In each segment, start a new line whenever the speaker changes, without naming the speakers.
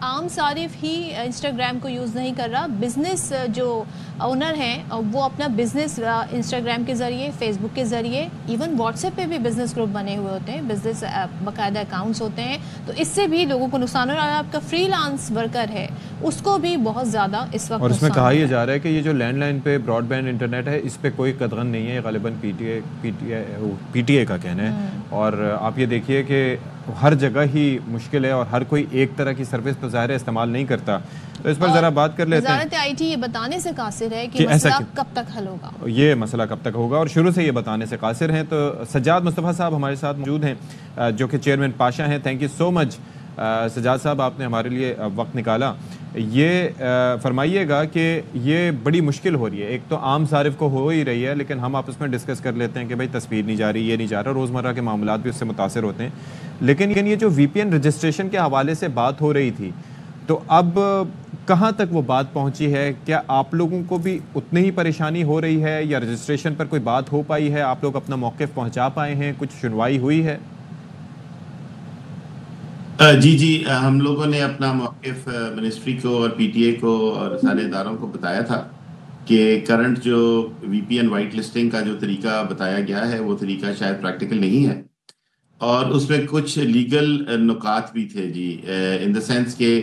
عام صارف ہی انسٹاگرام کو یوز نہیں کر رہا، بزنس جو اونر ہیں وہ اپنا بزنس انسٹاگرام کے ذریعے، فیس بک کے ذریعے، ایون واٹس ایپ پہ بھی بزنس گروپ بنے ہوئے ہوتے ہیں، بزنس باقاعدہ اکاؤنٹس ہوتے ہیں، تو اس سے بھی لوگوں کو نقصان ہو رہا ہے. آپ کا فری لانس ورکر ہے اس کو بھی بہت زیادہ اس وقت،
اور اس میں کہا یہ جا رہا ہے کہ یہ جو لینڈ لائن پہ براڈ بینڈ انٹرنیٹ ہے اس پہ کوئی قدغن نہیں ہے، غالباً پی ٹی اے کا کہنا ہے. اور آپ یہ دیکھیے کہ ہر جگہ ہی مشکل ہے اور ہر کوئی ایک طرح کی سروس تو ظاہر استعمال نہیں کرتا. تو اس پر ذرا بات کر لیتے ہیں.
وزارت آئی ٹی یہ بتانے سے قاصر ہے کہ مسئلہ کب تک حل ہوگا،
یہ مسئلہ کب تک ہوگا، اور شروع سے یہ بتانے سے قاصر ہیں. تو سجاد مصطفیٰ صاحب ہمارے ساتھ موجود ہیں جو کہ چیئرمین پاشا ہیں. تھینک یو سو مچ سجاد صاحب، آپ نے ہمارے لیے وقت نکالا. یہ فرمائیے گا کہ یہ بڑی مشکل ہو رہی ہے، ایک تو عام صارف کو ہو ہی رہی ہے، لیکن ہم آپس میں ڈسکس کر لیتے ہیں کہ بھائی تصویر نہیں جا رہی، یہ نہیں جا رہا، روزمرہ کے معاملات بھی اس سے متاثر ہوتے ہیں. لیکن یہ جو وی پی این رجسٹریشن کے حوالے سے بات ہو رہی تھی، تو اب کہاں تک وہ بات پہنچی ہے؟ کیا آپ لوگوں کو بھی اتنی ہی پریشانی ہو رہی ہے، یا رجسٹریشن پر کوئی بات ہو پائی ہے؟ آپ لوگ اپنا موقف پہنچا پائے ہیں؟ کچھ سنوائی ہوئی ہے؟
جی ہم لوگوں نے اپنا موقف منسٹری کو اور پی ٹی اے کو اور سارے اداروں کو بتایا تھا کہ کرنٹ جو وی پی این وائٹ لسٹنگ کا جو طریقہ بتایا گیا ہے وہ طریقہ شاید پریکٹیکل نہیں ہے، اور اس میں کچھ لیگل نکات بھی تھے جی، ان دا سینس کہ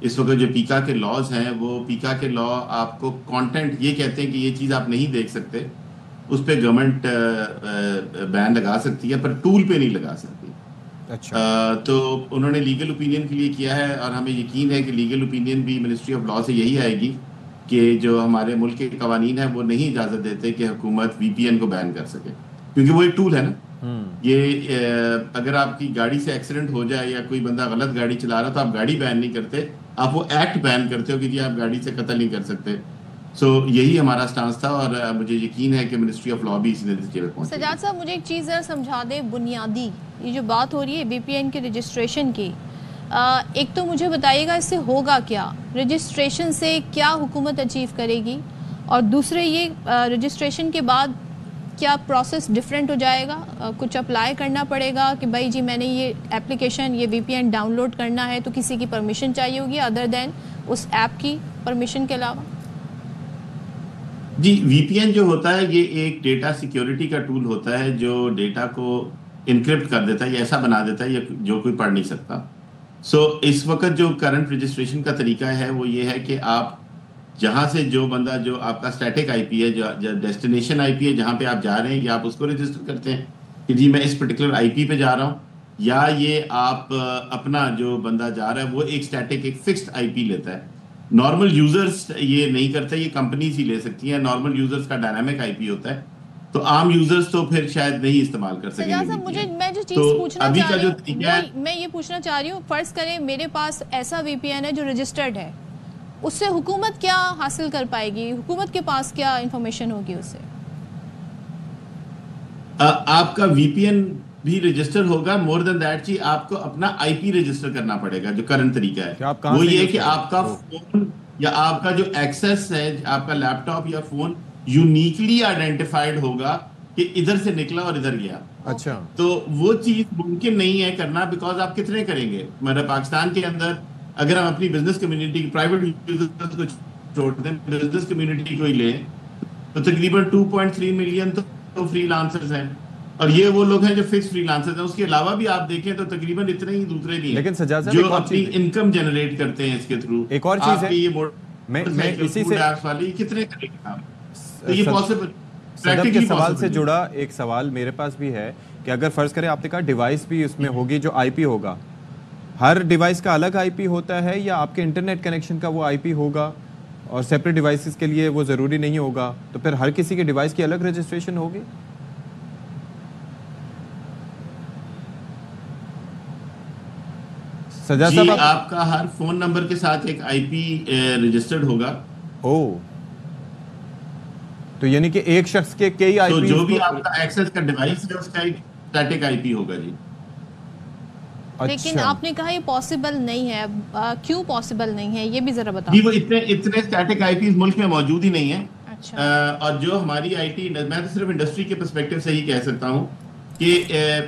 اس وقت جو پیکا کے لاز ہیں وہ پیکا کے لا آپ کو کانٹینٹ یہ کہتے ہیں کہ یہ چیز آپ نہیں دیکھ سکتے، اس پہ گورنمنٹ بین لگا سکتی ہے پر ٹول پہ نہیں لگا سکتی.
اچھا،
تو انہوں نے لیگل اوپینین کے لیے کیا ہے، اور ہمیں یقین ہے کہ لیگل اوپینین بھی منسٹری آف لا سے یہی آئے گی کہ جو ہمارے ملک کے قوانین ہیں وہ نہیں اجازت دیتے کہ حکومت وی پی این کو بین کر سکے، کیونکہ وہ ایک ٹول ہے نا. یہ اگر آپ کی گاڑی سے ایکسیڈنٹ ہو جائے یا کوئی بندہ غلط گاڑی چلا رہا تو آپ گاڑی بین نہیں کرتے، آپ وہ ایکٹ بین کرتے ہو کہ جی آپ گاڑی سے قتل نہیں کر سکتے. سو یہی ہمارا سٹانس تھا، اور مجھے یقین ہے کہ منسٹری آف لا بھی اسی نتیجے پہ پہنچے.
سجاد صاحب مجھے ایک چیز ذرا سمجھا دیں بنیادی، یہ جو بات ہو رہی ہے وی پی این کے رجسٹریشن کی، ایک تو مجھے بتائیے گا اس سے ہوگا کیا، رجسٹریشن سے کیا حکومت اچیو کرے گی، اور دوسرے یہ رجسٹریشن کے بعد کیا پروسیس ڈیفرنٹ ہو جائے گا، کچھ اپلائی کرنا پڑے گا کہ بھائی جی میں نے یہ اپلیکیشن یہ وی پی این ڈاؤن لوڈ کرنا ہے تو کسی کی پرمیشن چاہیے ہوگی ادر دین اس ایپ کی پرمیشن کے علاوہ؟
جی وی پی این جو ہوتا ہے یہ ایک ڈیٹا سیکیورٹی کا ٹول ہوتا ہے جو ڈیٹا کو انکرپٹ کر دیتا ہے یا ایسا بنا دیتا ہے جو کوئی پڑھ نہیں سکتا. سو اس وقت جو کرنٹ رجسٹریشن کا طریقہ ہے وہ یہ ہے کہ آپ جہاں سے جو بندہ جو آپ کا اسٹیٹک آئی پی ہے، جو ڈیسٹینیشن آئی پی ہے جہاں پہ آپ جا رہے ہیں، یا آپ اس کو رجسٹر کرتے ہیں کہ جی میں اس پرٹیکولر آئی پی پہ جا رہا ہوں، یا یہ آپ اپنا جو بندہ جا رہا ہے وہ ایک اسٹیٹک ایک فکسڈ آئی پی لیتا ہے. نارمل یوزرز یہ نہیں کرتے، یہ کمپنیز ہی لے سکتی ہیں. نارمل یوزرز کا ڈائنامک آئی پی ہوتا ہے، تو عام یوزرز تو پھر شاید نہیں استعمال کر سکیں گے.
میں جو چیز پوچھنا چاہ رہی ہوں میں یہ پوچھنا چاہ رہی ہوں، فرض کریں میرے پاس ایسا وی پی این ہے جو رجسٹرڈ ہے، اس سے حکومت کیا حاصل کر پائے گی؟ حکومت کے پاس کیا انفارمیشن ہوگی اس سے؟
آپ کا وی پی این بھی رجسٹر ہوگا. مور دین دیٹ جی آپ کو اپنا آئی پی رجسٹر کرنا پڑے گا. جو کرنٹ طریقہ ہے وہ یہ ہے کہ آپ کا فون یا آپ کا جو ایکسیس ہے، آپ کا لیپ ٹاپ یا فون یونیکلی آئیڈینٹیفائڈ ہوگا کہ ادھر سے نکلا اور ادھر گیا.
اچھا،
تو وہ چیز ممکن نہیں ہے کرنا، بیکاز آپ کتنے کریں گے. ہمارے پاکستان کے اندر اگر ہم اپنی بزنس کمیونٹی پرائیویٹ یوزرز کو چھوڑ دیں، بزنس کمیونٹی کو ہی لیں تو تقریباً 2.3 ملین تو فری لانسرز ہیں، اور یہ وہ لوگ ہیں جو فکس فری لانسرز ہیں. اس کے علاوہ بھی آپ دیکھیں تو تقریباً اتنے ہی دوسرے بھی ہیں جو اپنی انکم جنریٹ کرتے ہیں اس کے تھرو.
ایک اور چیز ہے،
میں اسی سے کتنے کریں گے آپ؟ تو یہ پاسبل.
صدر کے سوال سے جڑا ایک سوال میرے پاس بھی ہے کہ اگر فرض کریں آپ نے کہا ڈیوائس بھی اس میں ہوگی، جو آئی پی ہوگا ہر ڈیوائس کا الگ آئی پی ہوتا ہے، یا آپ کے انٹرنیٹ کنیکشن کا وہ آئی پی ہوگا اور سیپریٹ ڈیوائسز کے لیے وہ ضروری نہیں ہوگا؟ تو پھر ہر کسی کے ڈیوائس کی الگ رجسٹریشن ہوگی؟
سجاد صاحب آپ کا ہر فون نمبر کے ساتھ ایک آئی پی رجسٹرڈ ہوگا.
تو یعنی کہ ایک شخص کے کئی آئی پی،
جو بھی آپ کا ایکسس کا ڈیوائس ہے اس کا ایک اسٹیٹک آئی پی ہوگا. جی
لیکن آپ نے کہا یہ پاسبل نہیں ہے، کیوں پاسبل نہیں ہے یہ بھی ذرا بتائیں.
جی وہ اتنے اسٹیٹک آئی پیز ملک میں موجود ہی نہیں ہیں. اور جو ہماری آئی ٹی، میں تو صرف انڈسٹری کے پرسپیکٹو سے ہی کہہ سکتا ہوں کہ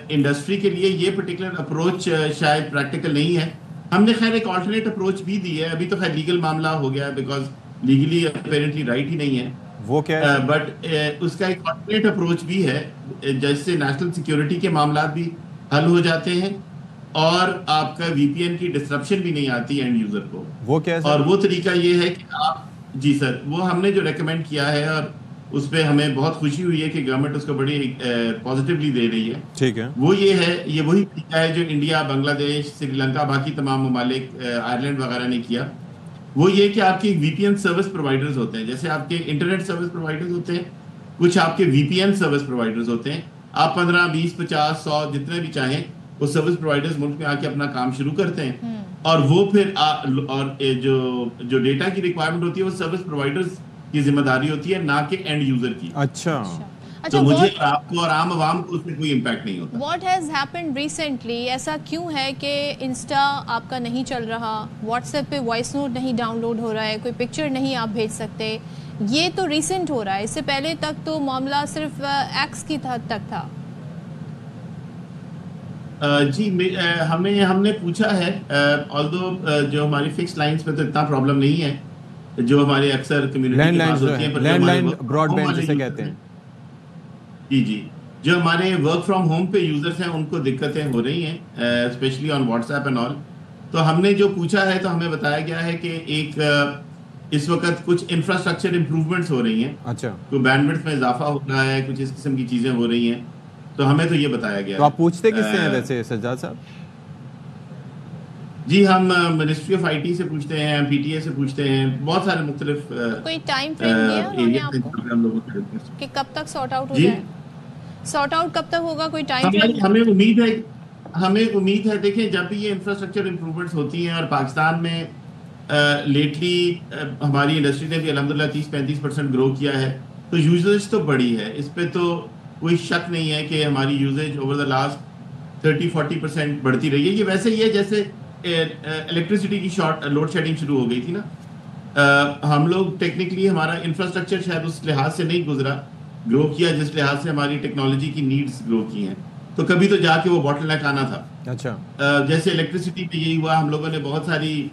انڈسٹری کے لیے یہ پرٹیکولر اپروچ شاید پریکٹیکل نہیں ہے. ہم نے خیر ایک آلٹرنیٹ اپروچ بھی دی ہے. ابھی تو خیر لیگل معاملہ ہو گیا ہے بیکاز لیگلی اپیرنٹلی رائٹ ہی نہیں ہے.
وہ کیا ہے؟
بٹ اس کا ایک آلٹرنیٹ اپروچ بھی ہے جس سے نیشنل سیکیورٹی کے معاملات بھی حل ہو جاتے ہیں اور آپ کا وی پی این کی ڈسرپشن بھی نہیں آتی اینڈ یوزر کو.
وہ کیا ہے؟
اور وہ طریقہ یہ ہے کہ آپ جی سر وہ ہم نے جو ریکمینڈ کیا ہے اور اس پہ ہمیں بہت خوشی ہوئی ہے کہ گورنمنٹ اس کو بڑی پازیٹیولی دے رہی ہے.
ٹھیک ہے.
وہ یہ ہے یہ وہی طریقہ ہے جو انڈیا بنگلہ دیش سری لنکا باقی تمام ممالک آئرلینڈ وغیرہ نے کیا. وہ یہ کہ آپ کے وی پی این سروس پرووائڈرز ہوتے ہیں جیسے آپ کے انٹرنیٹ سروس پرووائڈرز ہوتے ہیں کچھ آپ کے وی پی این سروس پرووائڈرز ہوتے ہیں. آپ 15 20 50 100 جتنے بھی چاہیں وہ سروس پرووائڈرز ملک میں آ کے اپنا کام شروع کرتے ہیں اور وہ پھر اور جو ڈیٹا کی ریکوائرمنٹ ہوتی ہے وہ سروس پرووائڈرز کی ذمہ داری ہوتی ہے نہ کہ اینڈ یوزر کی.
اچھا
تو مجھے اور آپ کو اور عام عوام کو اس میں کوئی امپیکٹ نہیں ہوتا.
واٹ ہیز ہیپنڈ ریسنٹلی ایسا کیوں ہے کہ انسٹا آپ کا نہیں چل رہا, واٹس ایپ پہ وائس نوٹ نہیں ڈاؤن لوڈ ہو رہا ہے, کوئی پکچر نہیں آپ بھیج سکتے؟ یہ تو ریسنٹ ہو رہا ہے, اس سے پہلے تک تو معاملہ صرف ایکس کی حد تک تھا.
جی ہم نے پوچھا ہے آلدو جو ہماری فکس لائنز پہ تو اتنا پرابلم نہیں ہے جو ہمارے اکثر کمیونٹی کے پاس ہوتی ہیں
لینڈ لائن براڈ بینڈ جسے کہتے ہیں.
جی جو ہمارے ورک فرام ہوم پہ یوزرز ہیں ان کو دقتیں ہو رہی ہیں especially on WhatsApp and all. تو ہم نے جو پوچھا ہے تو ہمیں بتایا گیا ہے کہ ایک اس وقت کچھ انفراسٹرکچر امپروومنٹس ہو رہی ہیں.
اچھا.
تو بینڈ وڈتھ میں اضافہ ہو رہا ہے, کچھ اس قسم کی چیزیں ہو رہی ہیں تو ہمیں تو یہ بتایا گیا.
تو آپ پوچھتے کس سے ہیں ویسے سجاد صاحب؟
جی ہم منسٹری آف آئی ٹی سے پوچھتے ہیں, پی ٹی اے سے پوچھتے ہیں, بہت سارے مختلف
کوئی ٹائم فریم دیا انہوں نے آپ کو کہ کب تک سارٹ آؤٹ ہو جائے؟ سارٹ آؤٹ کب تک ہوگا, کوئی ٹائم فریم؟
ہمیں امید ہے دیکھیں جب بھی یہ انفراسٹرکچر امپروومنٹس ہوتی ہیں اور پاکستان میں لیٹلی ہماری انڈسٹری نے بھی الحمدللہ 30-35% گرو کیا ہے تو یوزیج تو بڑی ہے, اس پہ تو کوئی شک نہیں ہے کہ ہماری یوزیج اوور دا لاسٹ 30-40% بڑھتی رہی ہے. یہ ویسے ہی ہے جیسے الیکٹریسٹی کی لوڈ شیڈنگ شروع ہو گئی تھی نا. ہم لوگ ٹیکنیکلی ہمارا انفراسٹرکچر شاید اس لحاظ سے نہیں گزرا گرو کیا جس لحاظ سے ہماری ٹیکنالوجی کی نیڈز گرو کی ہیں, تو کبھی تو جا کے وہ باٹل نیک آنا تھا.
اچھا.
جیسے الیکٹریسٹی پہ یہی ہوا, ہم لوگوں نے بہت ساری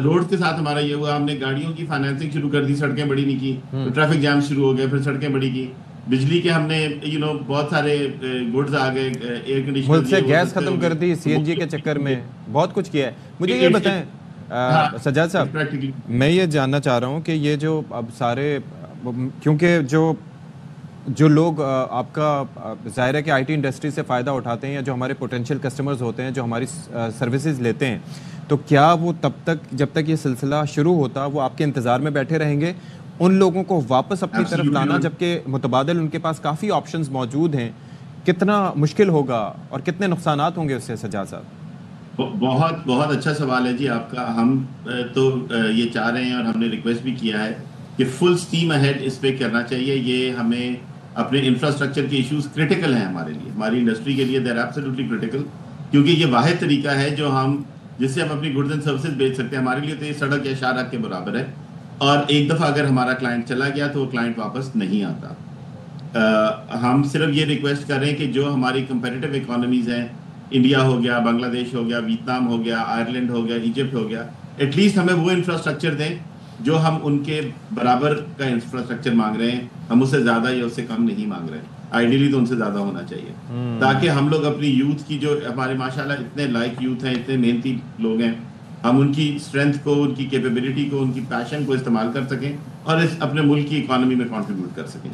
روڈ کے ساتھ ہمارا یہ ہوا, ہم نے گاڑیوں کی فائنینسنگ شروع کر دی, سڑکیں بڑی نہیں کی, ٹریفک جام شروع ہو گئے, پھر سڑکیں بڑی کی. بجلی کے ہم نے بہت سارے گڈز آ گئے, ایئر کنڈیشنر
ملک سے گیس ختم کر دی, سی این جی کے چکر میں بہت کچھ کیا ہے. مجھے یہ بتائیں سجاد صاحب, میں یہ جاننا چاہ رہا ہوں کہ یہ جو اب سارے کیونکہ جو لوگ آپ کا ظاہر ہے کہ آئی ٹی انڈسٹری سے فائدہ اٹھاتے ہیں یا جو ہمارے پوٹینشیل کسٹمرز ہوتے ہیں جو ہماری سروسز لیتے ہیں, تو کیا وہ تب تک جب تک یہ سلسلہ شروع ہوتا وہ آپ کے انتظار میں بیٹھے رہیں گے ان لوگوں کو واپس اپنی طرف لانا, جبکہ متبادل ان کے پاس کافی آپشنز موجود ہیں؟ کتنا مشکل ہوگا اور کتنے نقصانات ہوں گے اس سے سجاد صاحب؟
بہت بہت اچھا سوال ہے جی آپ کا. ہم تو یہ چاہ رہے ہیں اور ہم نے ریکویسٹ بھی کیا ہے کہ فل سٹیم اہیڈ اس پہ کرنا چاہیے. یہ ہمیں اپنے انفراسٹرکچر کے ایشوز کریٹیکل ہیں ہمارے لیے, ہماری انڈسٹری کے لیے, دے آر ایبسلیوٹلی کریٹیکل, کیونکہ یہ واحد طریقہ ہے جو جس سے ہم اپنی گڈز اینڈ سروسز بیچ سکتے ہیں. ہمارے لیے تو یہ سڑک یا شاہراہ کے برابر ہے, اور ایک دفعہ اگر ہمارا کلائنٹ چلا گیا تو وہ کلائنٹ واپس نہیں آتا. ہم صرف یہ ریکویسٹ کر رہے ہیں کہ جو ہماری کمپیٹیٹیو اکانومیز ہیں, انڈیا ہو گیا, بنگلہ دیش ہو گیا, ویتنام ہو گیا, آئرلینڈ ہو گیا, ایجپٹ ہو گیا, ایٹ لیسٹ ہمیں وہ انفراسٹرکچر دیں جو ہم ان کے برابر کا انفراسٹرکچر مانگ رہے ہیں. ہم اس سے زیادہ یا اس سے کم نہیں مانگ رہے, آئیڈیلی تو ان سے زیادہ ہونا چاہیے, تاکہ ہم لوگ اپنی یوتھ کی, جو ہمارے ماشاءاللہ اتنے لائق یوتھ ہیں, اتنے محنتی لوگ ہیں, ہم ان کی اسٹرینتھ کو, ان کی کیپیبلٹی کو, ان کی پیشن کو استعمال کر سکیں اور اپنے ملک کی اکانومی میں کنٹریبیوٹ کر سکیں.